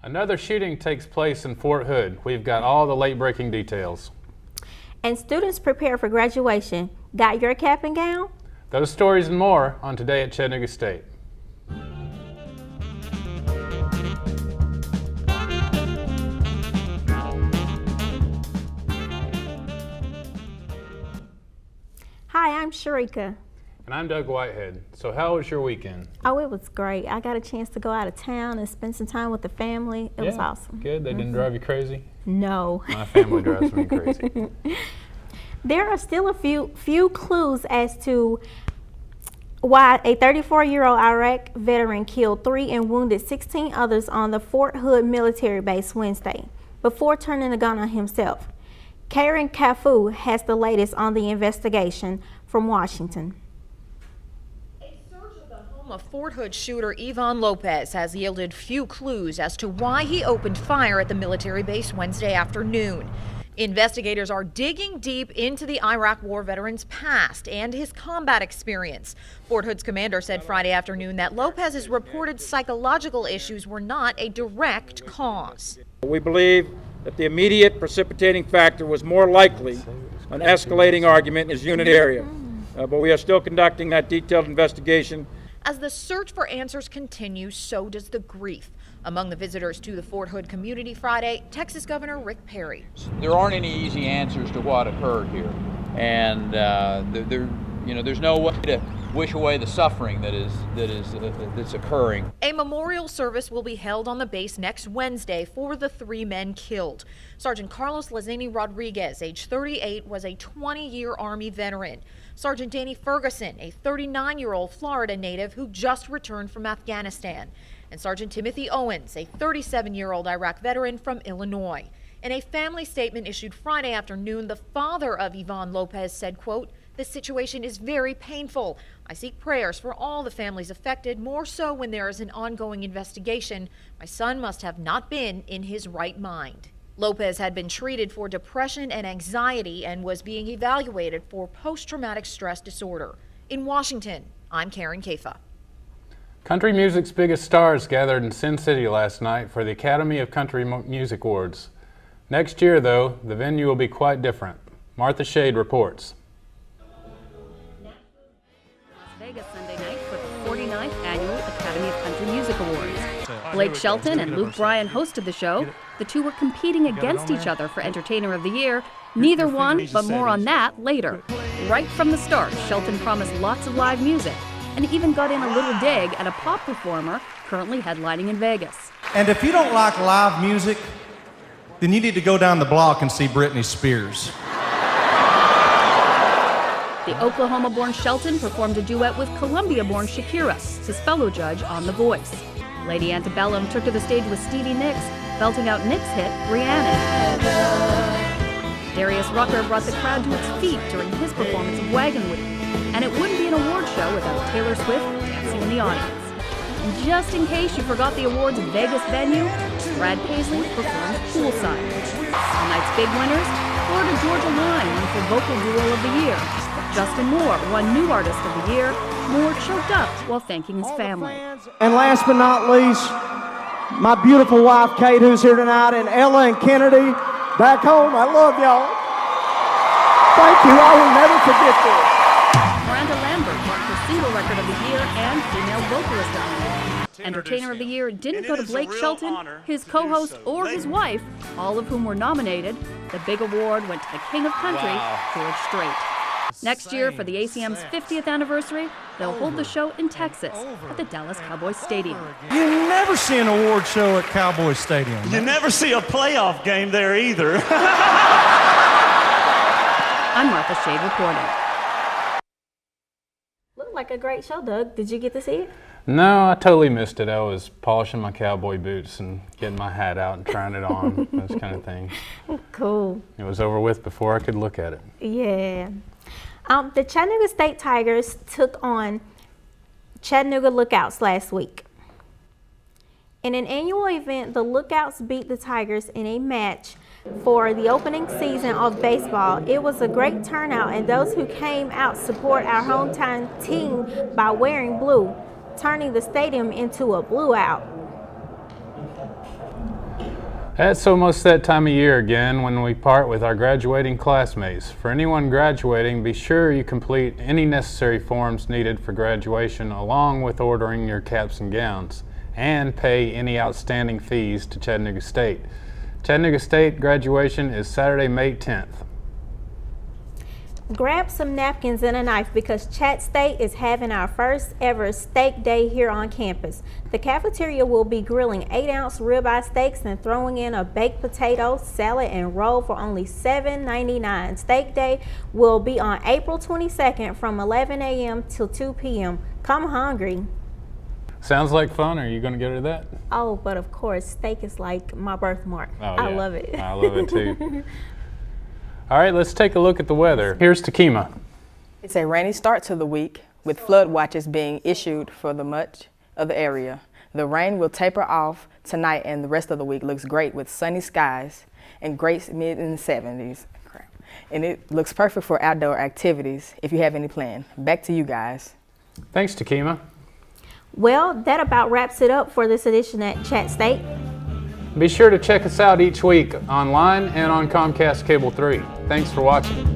Another shooting takes place in Fort Hood. We've got all the late-breaking details. And students prepare for graduation. Got your cap and gown? Those stories and more on Today at Chattanooga State. Hi, I'm Sharika. And I'm Doug Whitehead. So how was your weekend? Oh, it was great. I got a chance to go out of town and spend some time with the family. It was awesome. Good. They didn't drive you crazy? No. My family drives me crazy. There are still a few clues as to why a 34-year-old Iraq veteran killed 3 and wounded 16 others on the Fort Hood military base Wednesday before turning the gun on himself. Karen Cafu has the latest on the investigation from Washington. A search of the home of Fort Hood shooter Ivan Lopez has yielded few clues as to why he opened fire at the military base Wednesday afternoon. Investigators are digging deep into the Iraq War veteran's past and his combat experience. Fort Hood's commander said Friday afternoon that Lopez's reported psychological issues were not a direct cause. We believe that the immediate precipitating factor was more likely an escalating argument in his unit area. But we are still conducting that detailed investigation. As the search for answers continues, so does the grief. Among the visitors to the Fort Hood community Friday, Texas Governor Rick Perry. There aren't any easy answers to what occurred here, and there's no way to wish away the suffering that's occurring. A memorial service will be held on the base next Wednesday for the 3 men killed. Sergeant Carlos Lazini Rodriguez, age 38, was a 20-year Army veteran. Sergeant Danny Ferguson, a 39-year-old Florida native who just returned from Afghanistan. And Sergeant Timothy Owens, a 37-year-old Iraq veteran from Illinois. In a family statement issued Friday afternoon, the father of Ivan Lopez said, quote, "This situation is very painful. I seek prayers for all the families affected, more so when there is an ongoing investigation. My son must have not been in his right mind." Lopez had been treated for depression and anxiety and was being evaluated for post-traumatic stress disorder. In Washington, I'm Karen Kafa. Country music's biggest stars gathered in Sin City last night for the Academy of Country Music Awards. Next year, though, the venue will be quite different. Martha Shade reports. Las Vegas Sunday night for the 49th Annual Academy of Country Music Awards. Blake Shelton and Luke Bryan hosted the show. The two were competing against each other for Entertainer of the Year. Neither won, but more on that later. Right from the start, Shelton promised lots of live music and even got in a little dig at a pop performer currently headlining in Vegas. And if you don't like live music, then you need to go down the block and see Britney Spears. The Oklahoma-born Shelton performed a duet with Columbia-born Shakira, his fellow judge on The Voice. Lady Antebellum took to the stage with Stevie Nicks, belting out Nick's hit, Rhiannon. Darius Rucker brought the crowd to its feet during his performance of Wagon Wheel. And it wouldn't be an award show without Taylor Swift dancing in the audience. And just in case you forgot the awards' Vegas venue, Brad Paisley performed poolside. Tonight's big winners, Florida Georgia Line won for Vocal Duo of the Year. Justin Moore won New Artist of the Year. Moore choked up while thanking his family. And last but not least, my beautiful wife Kate, who's here tonight, and Ella and Kennedy back home. I love y'all. Thank you. I will never forget this. Miranda Lambert won for Single Record of the Year and Female Vocalist of the Year. Entertainer of the Year didn't go to Blake Shelton, his co-host, or his wife, all of whom were nominated. The big award went to the King of Country, George Strait. Next year, for the ACM's 50th anniversary, they'll hold the show in Texas at the Dallas Cowboys Stadium. You never see an award show at Cowboys Stadium. You never see a playoff game there either. I'm Martha Shade reporting. Looked like a great show, Doug. Did you get to see it? No, I totally missed it. I was polishing my cowboy boots and getting my hat out and trying it on, those kind of things. Cool. It was over with before I could look at it. Yeah. The Chattanooga State Tigers took on Chattanooga Lookouts last week. In an annual event, the Lookouts beat the Tigers in a match for the opening season of baseball. It was a great turnout, and those who came out support our hometown team by wearing blue, turning the stadium into a blue out. It's almost that time of year again when we part with our graduating classmates. For anyone graduating, be sure you complete any necessary forms needed for graduation along with ordering your caps and gowns, and pay any outstanding fees to Chattanooga State. Chattanooga State graduation is Saturday, May 10th. Grab some napkins and a knife because ChattState is having our first ever steak day here on campus. The cafeteria will be grilling 8-ounce ribeye steaks and throwing in a baked potato, salad, and roll for only $7.99. Steak day will be on April 22nd from 11 a.m. till 2 p.m. Come hungry. Sounds like fun. Are you going to go to that? Oh, but of course, steak is like my birthmark. Oh, I yeah. love it. I love it too. All right, let's take a look at the weather. Here's Takima. It's a rainy start to the week, with flood watches being issued for the much of the area. The rain will taper off tonight, and the rest of the week looks great with sunny skies and great mid in the 70s. And it looks perfect for outdoor activities if you have any plan. Back to you guys. Thanks, Takima. Well, that about wraps it up for this edition at ChattState. Be sure to check us out each week online and on Comcast Cable 3. Thanks for watching.